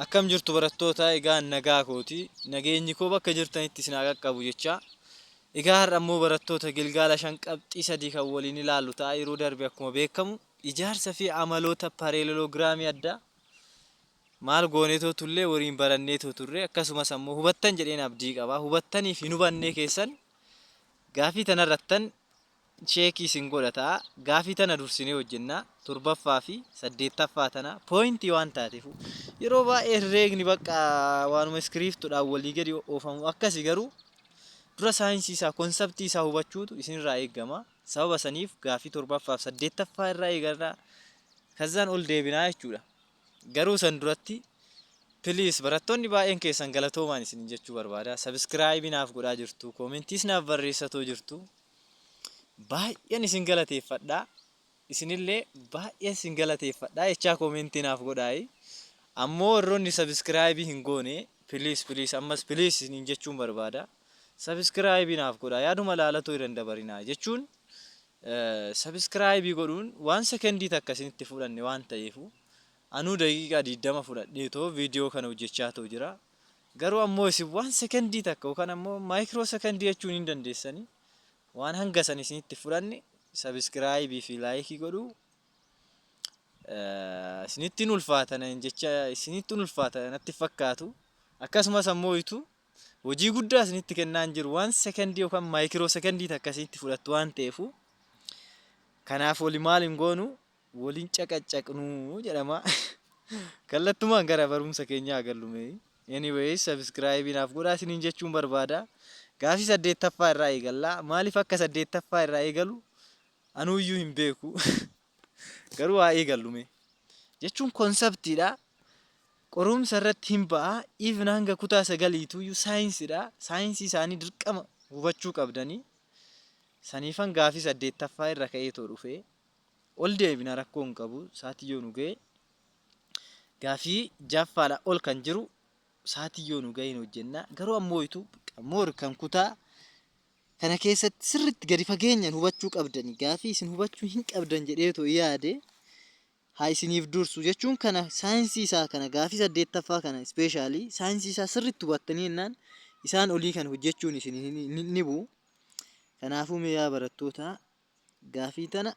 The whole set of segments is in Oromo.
Akkam jirtu barattoota, egaan nagaa kooti. Nageenyi koo bakka jirtanitti isin haa qaqqabu jecha. Egaa har'a immoo barattoota Gilgaala 5 qabxii 3 kan waliin ilaallu ta'a. Yeroo darbe akkuma beekamu ijaarsa fi amaloota pareeloogiraamii addaa maal gooneetoo tullee waliin baranneetoo turre, akkasumas ammoo hubattan jedheen abdii qaba. Hubattanii fi hin hubannee keessan gaafii tanarrattan sheekii isin godhata. Gaafii tana dursinee hojjennaa. Torbaffaa fi saddeettaffaa tana pooyintii waan taateef yeroo baay'ee herreegni bakka waanuma iskiriiptuudhaan walii gadi oofamu akkasii garuu dura saayinsii isaa konseptii isaa hubachuutu isinirraa eegama. Sababa saniif gaafii torbaffaa fi saddeettaffaa irraa eegarraa kazaan ol deebinaa jechuudha. Garuu san duratti piliis barattoonni baay'een keessan galatoomaan isin jechuu barbaada. Sabiskiraayibii naaf godhaa jirtu, koomentiis naaf barreessatoo jirtu. Baay'een isin galateeffadha. Isinillee baay'een isin galateeffadha jechaa koomentii naaf godhaayi. Ammoo warroonni sabiskiraayibii hin goone piliis ammas piliis isin jechuun barbaada. Sabiskiraayibii naaf godhaa, yaaduma laalatoo hin dabarinaa jechuun sabiskiraayibii godhuun waan sekendii takka isinitti fudhanne waan ta'eefu anuu daqiiqaa 20 fudhadheetoo viidiyoo kana hojjechaa ta'u jira. Garuu ammoo isin waan sekendii takka yookaan ammoo maayikiroo sekendii jechuun hin dandeessanii. Waan hanga san isinitti fudhanne sabiskiraayibii fi laayikii godhuu isinitti ulfaatan jecha isinitti ulfaatan natti fakkaatu. Akkasumas ammoo hojii guddaa isinitti kennaan jiru waan sekendii yookaan maayikiroo sekendii takka isinitti fudhattu waan ta'eefu kanaaf wali maal hin goonu waliin caqacaqnuu jedhama. Kallattumaan gara barumsa keenyaa agarlume. Anyways sabiskiraayibii naaf godhaa isiniin jechuun barbaada. Gaafii saddeettaffaa irraa eegallaa. Maaliif akka saddeettaffaa irraa eegalu anuuyyuu hin beeku. Garuu haa eegallume jechuun konseptiidha. Qorumsa irratti hin ba'a. Even hanga kutaa 9 saayinsiidha. Saayinsii isaanii dirqama hubachuu qabdanii. Saniifan gaafii saddeettaffaa irra ka'eetoo dhufe ol deebina rakkoo hin qabu. Saatiyyoo nu ga'e gaafii jaffaadha ol kan jiru saatiyyoo nu ga'e hin hojjenna. Garuu ammoo kan kutaa kana keessatti sirriitti gadi fageenyaan hubachuu qabdanii gaafii isin hubachuu hin qabdan jedheetoo yaade haa isiniif dursu jechuun kana saayinsii isaa kana gaafii saddeettaffaa kana ispeeshaalii saayinsii isaa sirriitti hubattanii jennaan isaan olii kan hojjechuun isin ni bu'u. Kanaafuu yaa barattoota gaafii tana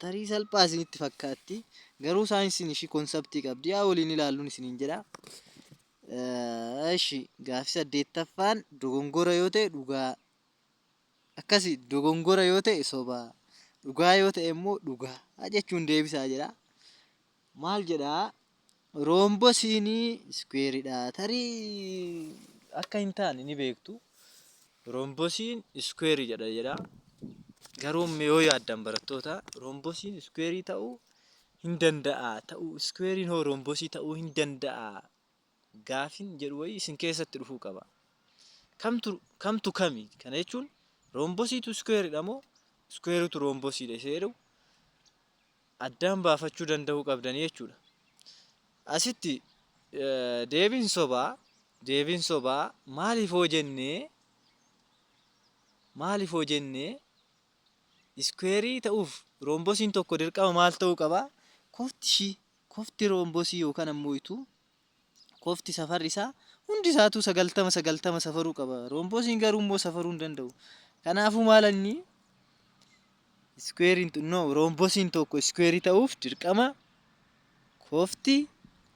tarii salphaa isinitti fakkaatti garuu saayinsiin ishii konseptii qabdi. Haa waliin ilaalluun isiniin jedha. Ishi gaafii saddeettaffaan dogongora yoo ta'e dhugaa, akkasii dogongora yoo ta'e sobaa, dhugaa yoo ta'e immoo dhugaa jechuun deebisaa jedha. Maal jedhaa roomboosiinii iskweeridha. Tarii akka hin taane ni beektu. Roomboosiin iskweerii jedha. Garuu yoo yaaddan barattoota roomboosiin iskweerii ta'uu hin danda'a. Iskweeriin hoo roomboosii ta'uu hin danda'a. Gaafiin jedhu wayii isin keessatti dhufuu qaba. Kamtu kami? Kana jechuun roomboosiitu iskweeridha moo iskweeriitu roomboosiidha isa jedhu addaan baafachuu danda'uu qabdanii jechuudha. Asitti deebiin sobaa maaliif hoo jennee iskweerii ta'uuf roomboosiin tokko dirqama maal ta'uu qaba? Kofti roomboosii yookaan ammoo kofti safarri isaa hundi isaatu 90 safaruu qaba. Roomboosiin garuu immoo safaruu hin danda'u. Kanaafuu maalanni iskweeriin roomboosiin tokko iskweerii ta'uuf dirqama kofti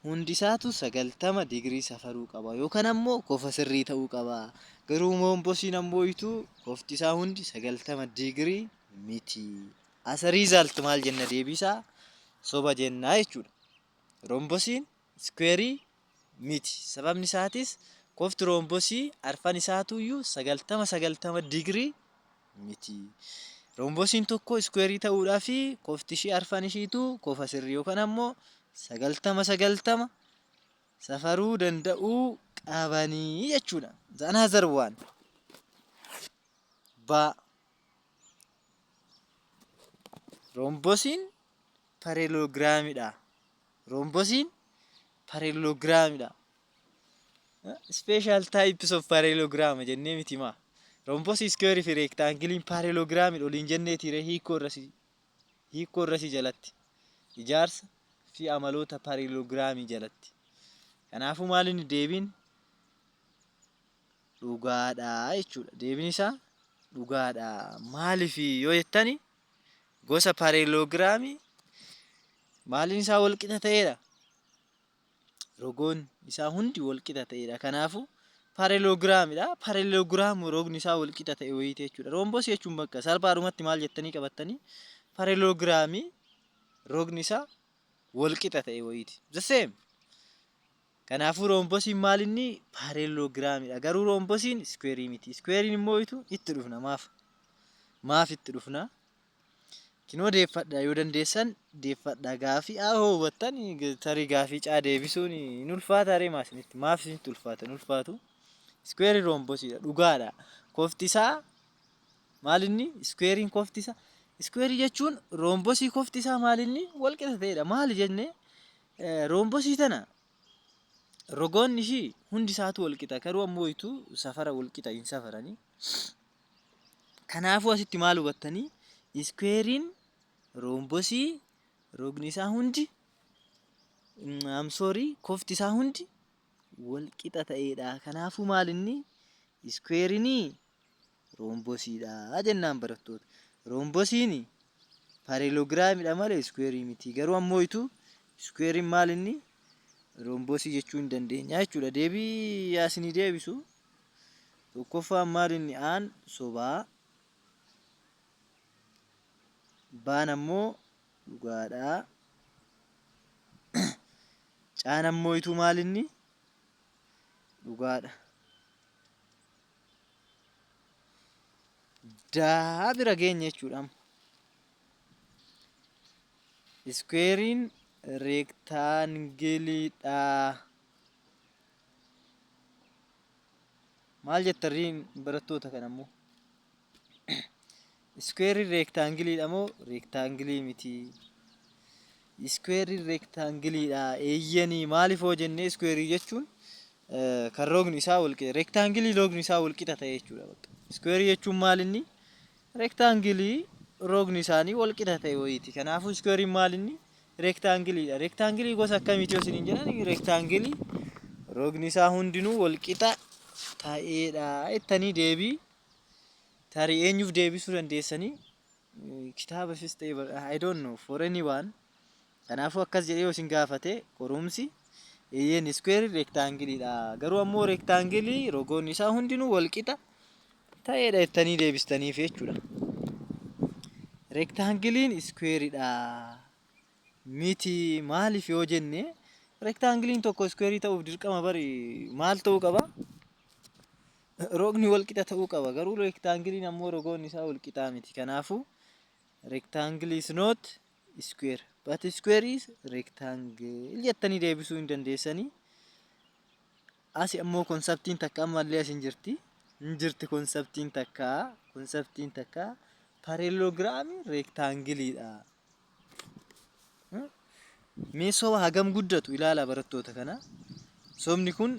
hundi isaatu 90 digirii safaruu qaba yookaan ammoo kofa sirrii ta'uu qaba. Garuu roomboosiin ammoo kofti isaa hundi 90 digirii miti. As riizaalt maal jenna deebisaa soba jennaa jechuudha. Roomboosiin iskweerii miti. Sababni isaatis kofti roomboosii arfan isaatuyyuu 90 digirii miti. Roomboosiin tokko iskweerii ta'uudhaa fi kofti ishii arfan ishiitu kofa sirrii yookaan ammoo 90 safaruu danda'uu qabanii jechuudha. Another one. Roomboosiin pareeloogiraamidha. Special types of parallelogram jennee miti maa. Roomboosii iskweerii fi reektaangiliin pareeloogiraamidha oliin jenneetiire hiikoo irrasii jalatti. Ijaarsa fi amaloota pareeloogiraamii jalatti. Kanaafuu maal inni deebiin dhugaadha jechuudha. Deebiin isaa dhugaadha. Maaliif yoo jettani gosa pareeloogiraamii maaliin isaa wal qixa ta'edha. Rogoon isaa hundi wal qixa ta'edha. Kanaafuu pareeloogiraamidha. Pareeloogiraamii rogni isaa wal qixa ta'e wayiiti jechuudha. Roomboos jechuun bakka salphaadhumatti maal jettanii qabattanii pareeloogiraamii rogni isaa wal qixa ta'e wayiiti. The same. Kanaafuu roomboosiin maal inni pareeloogiraamidha. Garuu roomboosiin iskweerii miti. Iskweeriin immoo itti dhufna maaf itti dhufna? Kinoo deeffadha yoo dandeessan deeffadha gaafii hubattan tarii gaafii caa deebisuun hin ulfaata ree maasinitti maaf isinitti ulfaata hin ulfaatu. Iskweerii roomboosiidha dhugaadha. Kofti isaa maal inni iskweeriin kofti isaa iskweerii jechuun roomboosii kofti isaa maal inni wal qixa ta'edha. Maali jennee roomboosii tana rogoonni ishii hundi isaatu wal qixa garuu ammoo safara wal qixa hin safaranii. Kanaafuu asitti maal hubattanii iskweeriin roomboosii rogni isaa hundi kofti isaa hundi wal qixa ta'edha. Kanaafuu maal inni iskweeriin roomboosiidha jennaan barattoota. Roomboosiin pareeloogiraamidha malee iskweerii miti. Garuu ammoo iskweeriin maal inni roomboosii jechuu hin dandeenya jechuudha. Deebii yaasinii deebisu tokkoffaan maal inni aan sobaa baan ammoo dhugaadha. Caan ammoo maal inni dhugaadha. Daa bira geenya jechuudha. Iskweeriin reektaangiliidha. Maal jettariin barattoota kana ammoo? Iskweeriin reektaangiliidha moo reektaangilii miti? Iskweeriin reektaangiliidha. Eeyyanii maaliif hoo jennee iskweerii jechuun kan rogni isaa wal qixa reektaangilii rogni isaa wal qixa ta'e jechuudha. Iskweerii jechuun maal inni reektaangilii rogni isaanii wal qixa ta'e wayiiti. Kanaafuu iskweeriin maal inni reektaangiliidha. Reektaangilii gosa akkamiiti yoo isiniin jedhan reektaangilii rogni isaa hundinuu wal qixa ta'edha jettanii deebii tarii eenyuuf deebisuu dandeessanii kitaabafis ta'e I don't know for anyone. Kanaafuu akkas jedhee yoo isin gaafate qorumsi eeyyeen iskweerii reektaangiliidha. Garuu ammoo reektaangilii rogoonni isaa hundinuu wal qixa ta'edha jettanii deebistaniif jechuudha. Reektaangiliin iskweeriidha miti maaliif yoo jenne reektaangiliin tokko iskweerii ta'uuf dirqama bari maal ta'uu qaba? Rogni wal qixa ta'uu qaba. Garuu reektaangiliin ammoo rogoonni isaa wal qixaa miti. Kanaafuu rectangle is not square but square is rectangle jettanii deebisuu hin dandeessanii. Asi ammoo konseptiin takka ammallee as hin jirti konseptiin takka parallelograamii rectangleedha. Mee soba hagam guddatu ilaala barattoota kana. Sobni kun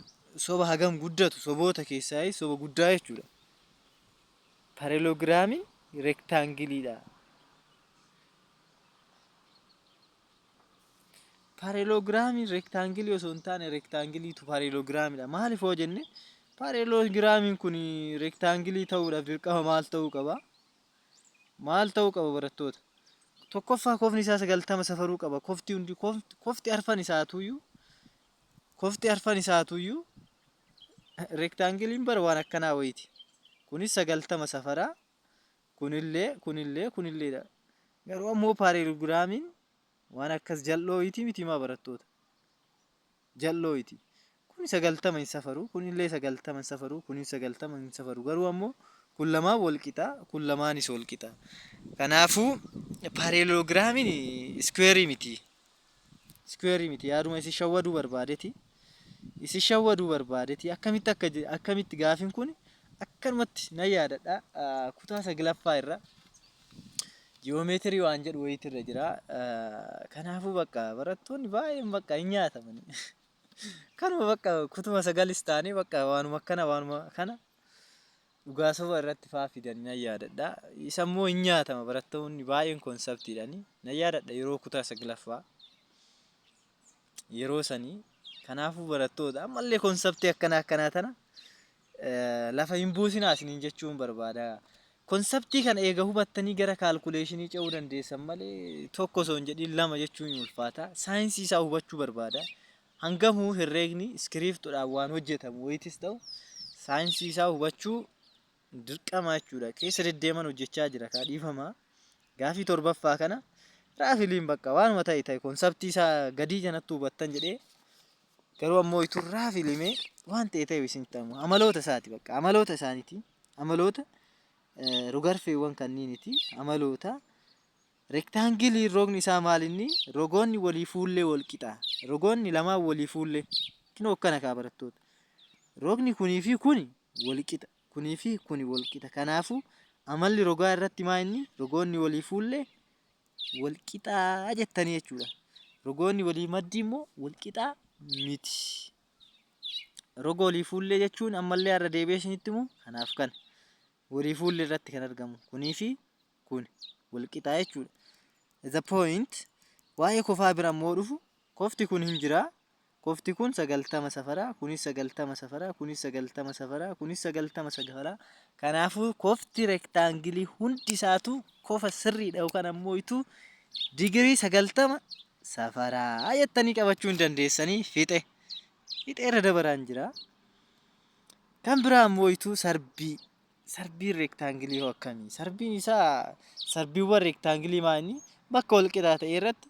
soba hagam guddatu soboota keessaa soba guddaa jechuudha. Parallelograamii rectangleedha. Parallelograamii rectangle osoo hin taane rectangleetu parallelograamidha. Maaliif hoo jenne parallelograamiin kun rectangle ta'uudhaaf dirqama maal ta'uu qaba? Maal ta'uu qaba barattoota? Tokkoffaa kofni isaa 90 safaruu qaba. Kofti arfan isaatuyyuu rectanglein bara waan akkanaa wayiiti. Kunis 90 safaraa. Kunilleedha. Garuu ammoo parallelograamiin waan akkas jal'ooyti miti maa barattoota. Jal'ooyti. Kun 90 hin safaru, kunillee 90 hin safaru, kunis 90 hin safaru. Garuu ammoo kun lamaan wal qixa, kun lamaanis wal qixa. Kanaafuu parallelograamiin square miti. Square miti. Yaaduma isin shawwaduu barbaadeti. Akkamitti gaafiin kun akkanumatti na yaadadha. Kutaa 9ffaa irra geometrii waan jedhu wayiitu irra jira. Kanaafuu bakka barattoonni baay'een bakka hin nyaataman. Kanuma bakka kutuma 9s taane bakka waanuma kana dhugaa soba irratti faafidanii na yaadadha. Isa immoo hin nyaatama barattoonni baay'een konseptiidhaani na yaadadha yeroo kutaa 9ffaa yeroo sanii Kanaafuu barattoota ammallee konseptii akkanaa tana lafa hin buusinaa isiniin jechuun barbaada. Konseptii kana eega hubattanii gara kaalkuleeshinii ce'uu dandeessan malee tokko osoo hin jedhin lama jechuun ni ulfaata. Saayinsii isaa hubachuu barbaada. Hangamuu herreegni iskiriiptuudhaan waan hojjetamu wayitis ta'u saayinsii isaa hubachuu dirqama jechuudha. Keessa deddeeman hojjechaa jira kaadhiifama. Gaafii torbaffaa kana raafiliin bakka waanuma ta'e konseptii isaa gadii janatti hubattan jedhee garuu ammoo ituu raafilimee waan ta'e isin ta'u amaloota isaati bakka amaloota isaaniiti amaloota rogarfeewwan kanniiniti amaloota rektaangilii rogni isaa maalinni rogoonni walii fuullee wal qixa rogoonni lamaan walii fuullee kinoo akkana kaa barattoota rogni kunii fi kuni wal qixa kunii fi kuni wal qixa kanaafuu amalli rogaa irratti maa inni rogoonni walii fuullee wal qixaa jettanii jechuudha rogoonni walii maddii immoo wal qixaa miti roga walii fuullee jechuun ammallee har'a deebi'ee isinitti himu kanaaf kana walii fuullee irratti kan argamu kunii fi kun wal qixaa jechuudha. The point waa'ee kofaa bira immoo dhufu kofti kun hin jira kofti kun 90 safaraa kunis 90 safaraa kunis 90 safaraa kunis 90 safaraa kanaafuu kofti rektaangilii hundi isaatu kofa sirriidha yookaan ammoo itu digirii 90 safaraa jettanii qabachuu hin dandeessanii fixe irra dabaraan jira kan biraa ammoo itu sarbiin rektaangilii hoo akkamii sarbiin isaa sarbiiwwan rektaangilii maani bakka wal qixaa ta'e irratti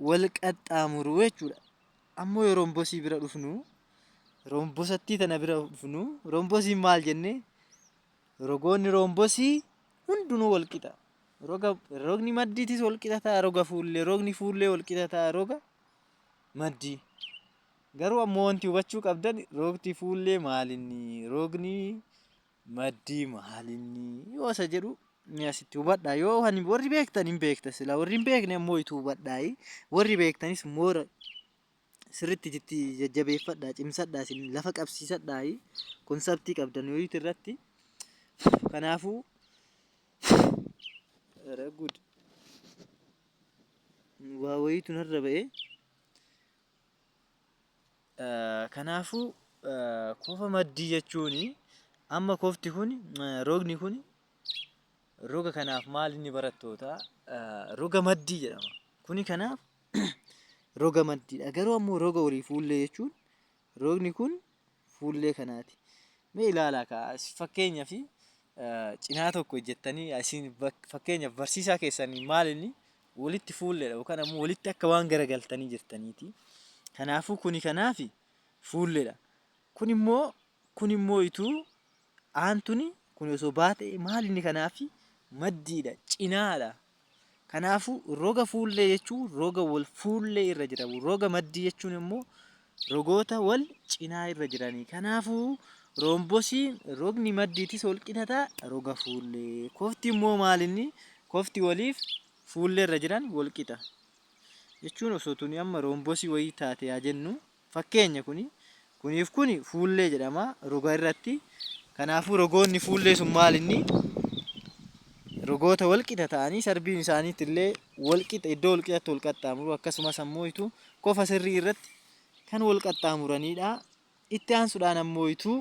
wal qaxxaamuru jechuudha ammoo yoo rombosii bira dhufnu rombosattii tana bira dhufnu rombosiin maal jenne rogoonni rombosii hundinuu wal qixa rogni maddiitis wal qixa ta'a roga fuullee rogni fuullee wal qixa ta'a roga maddii garuu ammoo wanti hubachuu qabdan rogti fuullee maalinni rogni maddii maalinni yoo isa jedhu ni asitti hubadhaa yoo warri beektan hin beekta sila warri hin beekne ammoo itti hubadhaa warri beektanis moora sirritti jitti jajjabeeffadhaa cimsadhaa isin lafa qabsiisadhaa konseptii qabdan yoo irratti kanaafuu good waa wayitu narra ba'e kanaafuu kofa maddii jechuuni amma kofti kun rogni kun roga kanaaf maal inni barattoota roga maddii jedhama kuni kanaaf roga maddiidha garuu ammoo roga walii fuullee jechuun rogni kun fuullee kanaati mee ilaalaa kaa fakkeenya fi cinaa tokko jettanii isin fakkeenyaaf barsiisaa keessanii maal inni walitti fuulleedha yookaan ammoo walitti akka waan garagaltanii jirtaniiti kanaafuu kuni kanaafi fuulleedha kun immoo ituu aantuni kun osoo baate maal inni kanaafi maddiidha cinaadha kanaafuu roga fuullee jechuun roga wal fuullee irra jiramu roga maddii jechuun immoo rogoota wal cinaa irra jiranii kanaafuu rombosiin rogni maddiitis wal qixataa roga fuullee kofti immoo maal inni kofti waliif fuullee irra jiran wal qixa jechuun osoo tuni amma rombosii wayii taate yaa jennu fakkeenya kuniif kuni fuullee jedhama roga irratti kanaafuu rogoonni fuullee sun maal inni rogoota wal qixa ta'anii sarbiin isaaniitti illee wal qixa iddoo wal qixatti wal qaxxaamuru akkasumas ammoo itu kofa sirrii irratti kan wal qaxxaamuranidha itti aansuudhaan ammoo itu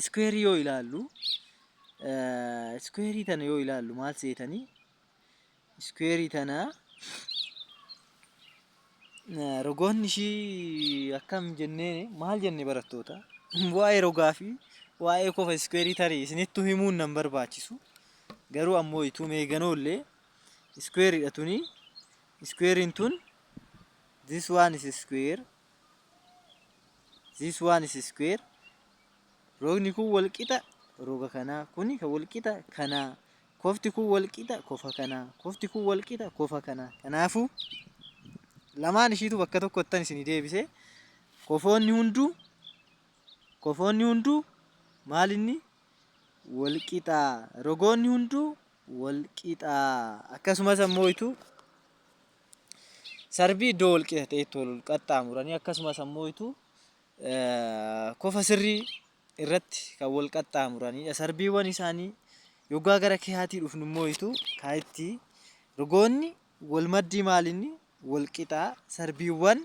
iskuweerii yoo ilaallu iskuweerii tana yoo ilaallu maal seetanii iskuweerii tana rogoonni ishii akkam jennee maal jenne barattoota waa'ee rogaa fi waa'ee kofa iskuweerii tarii isinittu himuun nan barbaachisu garuu ammoo itu meeganoollee iskuweeriidha tuni iskuweeriin tun this one is square this one is square rogni kun wal qixa roga kanaa kuni kan wal qixa kanaa kofti kun wal qixa kofa kanaa kofti kun wal qixa kofa kanaa kanaafuu lamaan ishiitu bakka tokkottan isin deebise kofoonni hunduu maal inni wal qixa rogoonni hunduu wal qixa akkasumas ammoo itu sarbii iddoo wal qixa ta'etti wal qaxxaamuranii akkasumas ammoo itu kofa sirrii irratti kan wal qaxxaamuranidha sarbiiwwan isaanii yogaa gara kiyaatii dhufnu immoo itu kaayitti rogoonni wal maddii maal inni wal qixa sarbiiwwan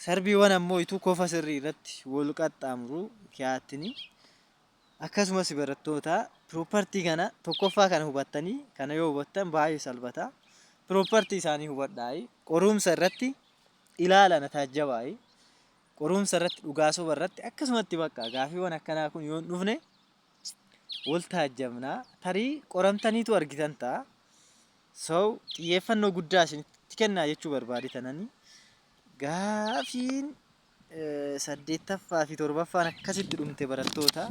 sarbiiwwan ammoo ituu kofa sirrii irratti wal qaxxaamuru kiyaattini akkasumas barattoota piroopartii kana tokkoffaa kana hubattanii kana yoo hubattan baay'ee salphata piroopartii isaanii hubadhaa qorumsa irratti ilaalana taajjabaa qorumsa irratti dhugaa soba irratti akkasumatti bakka gaafiiwwan akkanaa kun yoo dhufne wal taajjabnaa tarii qoramtaniitu argitan ta'a soo xiyyeeffannoo guddaa isinitti kennaa jechuu barbaaditananii gaafiin 8ffaa fi 7ffaan akkasitti dhumte barattoota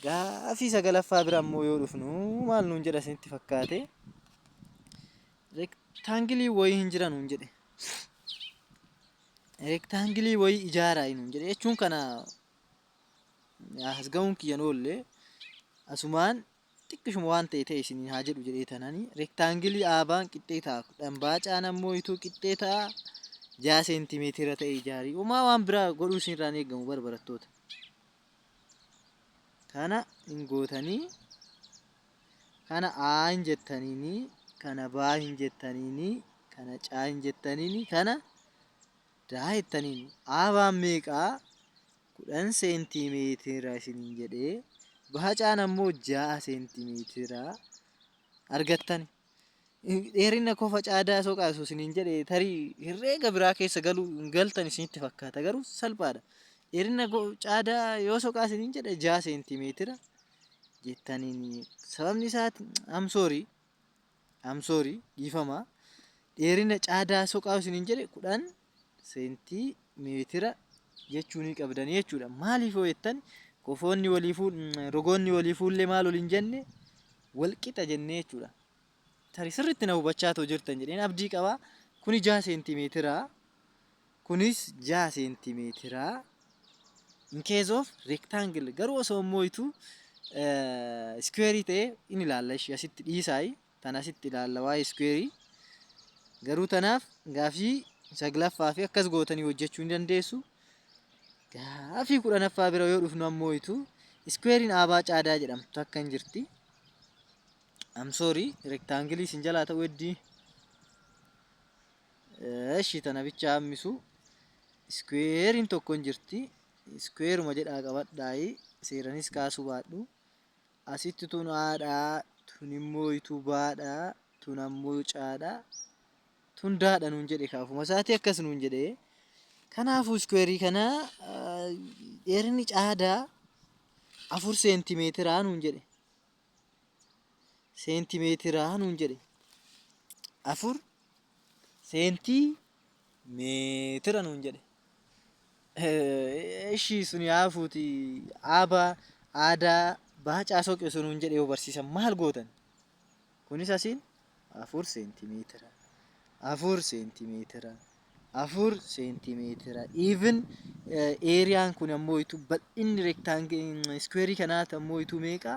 gaafii 9ffaa bira ammoo yoo dhufnu maal nuun jedha isinitti fakkaate reektaangilii wayii hin jiran nuun jedhe reektaangilii wayii ijaaraa nuun jedhe jechuun kana as ga'uun kiyyan oolle asumaan xiqqishuma waan ta'e isin haa jedhu jedhee tananii reektaangilii aabaan qixxee ta'a kudhan baacaan ammoo ituu qixxee ta'a 6 seentimeetira ta'e ijaarii umaa waan biraa godhuu isin irraan eegamu barattoota kana hin gootanii kana aa hin jettaniini kana baa hin jettaniini kana caa hin jettaniini kana daa jettaniini aabaan meeqaa 10 seentimeetira isiniin jedhee baacaan ammoo 6 seentimeetira argattani dheerina kofa caadaa soqaa isiniin jedhe tarii herreega biraa keessa galuu galtan isinitti fakkaata garuu salphaadha dheerina caadaa yoo soqaa isiniin jedhe 6 seentimeetira jettaniin sababni isaati am sorry dhiifama dheerina caadaa soqaa isiniin jedhe 10 seentimeetira jechuun qabdanii jechuudha maaliif yoo jettan kofoonni waliifuu rogoonni waliifuullee maal waliin jenne walqixa jennee jechuudha tarii sirriitti na hubachaa too jirtan jedheen abdii qabaa kuni 6 seentimeetira kunis 6 seentimeetira in case of rectangle garuu osoo moo'itu square ta'e in ilaalla ishee asitti dhiisaayi tan asitti ilaalla waa'ee square garuu tanaaf gaafii 9ffaa fi akkas gootanii hojjechuu hin dandeessu gaafii 10ffaa bira yoo dhufnu ammoo square aabaa caadaa jedhamtu akka hin jirti I'm sorry rectangle sin jalaa ta'u weddii eshi tana bicha hammisu square tokko hin jirti square uma jedhaa qabadhaayi seeranis kaasuu baadhu asitti tun aadhaa tun immoo ituu baadhaa tun ammoo caadhaa tun daadha nuun jedhe kaafuma isaati akkas nuun jedhe kanaafuu square kana dheerinni caadaa 4 seentimeetira nuun jedhe seentimeetira nuun jedhe 4 seentimeetira nuun jedhe ishii suni haafuuti aabaa aadaa baacaa soqe nuun jedhe yoo barsiisan maal gootan kunis asiin 4 seentimeetira 4 seentimeetira 4 seentimeetira even eeriyaan kun ammoo itu bal'inni rectangle square kanaat ammoo itu meeqa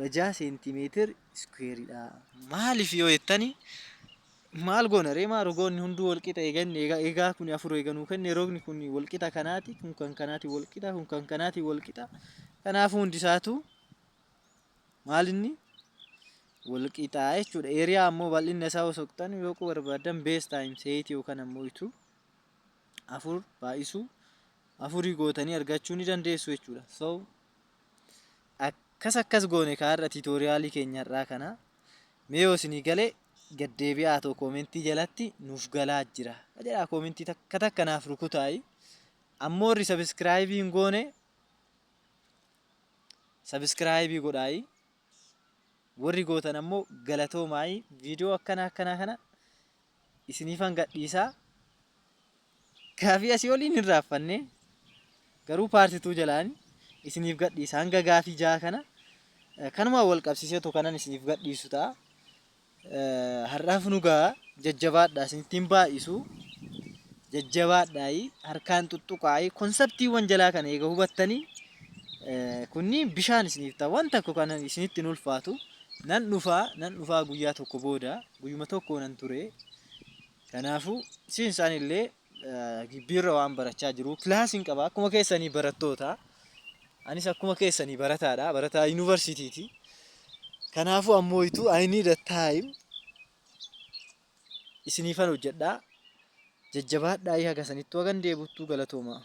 6 seentimeetir squareedha maaliif yoo jettani maal goona reema rogoonni hunduu walqixa eegaa kun 4 eeganuu kenne roogni kun walqixa kanaati kun kan kanaati walqixa kun kan kanaati walqixa kanaafuu hundisaatu maalinni walqixa jechuudha eeriyaa ammoo bal'inni isaa soqtan yoo barbaadan base times 8 yookaan ammoo itu 4 baa'isu 4 gootanii argachuu ni dandeessu jechuudha so akkas goone kaarra tutorialii keenya irraa kana mee yoo isinii galee gaddeebi'aa too koomentii jalatti nuuf galaa jira jedhaa koomentii takka naaf rukutaayi ammoo subscribe goone subscribe godhaayi warri gootan ammoo galatoomaay viidiyoo akkana kana isiniifan gadhiisaa gaafii asii oliin hin raaffanne garuu paartituu jalaan isiniif gadhiisa hanga gaafii 6 kana kanuma wal qabsiisee to kanan isiniif gadhiisu ta'a har'aaf nugaa jajjabaadhaa isinittiin baay'isu jajjabaadhaayi harkaan tuttuqaayi konseptiiwwan jalaa kana eega hubattanii kunni bishaan isiniif ta'a wanta tokko kanan isinittiin ulfaatu nan dhufaa guyyaa tokko booda guyyuma tokko nan ture kanaafuu siinsaan illee gibbiirra waan barachaa jiru kilaasiin qaba akkuma keessanii barattoota anis akkuma keessanii barataadha barataa yuunivarsiitiiti kanaafuu ammoo itu I need a time isiniifan hojjedhaa Jajjabaadhaa haga sanittuu hagan deebuttuu galatooma.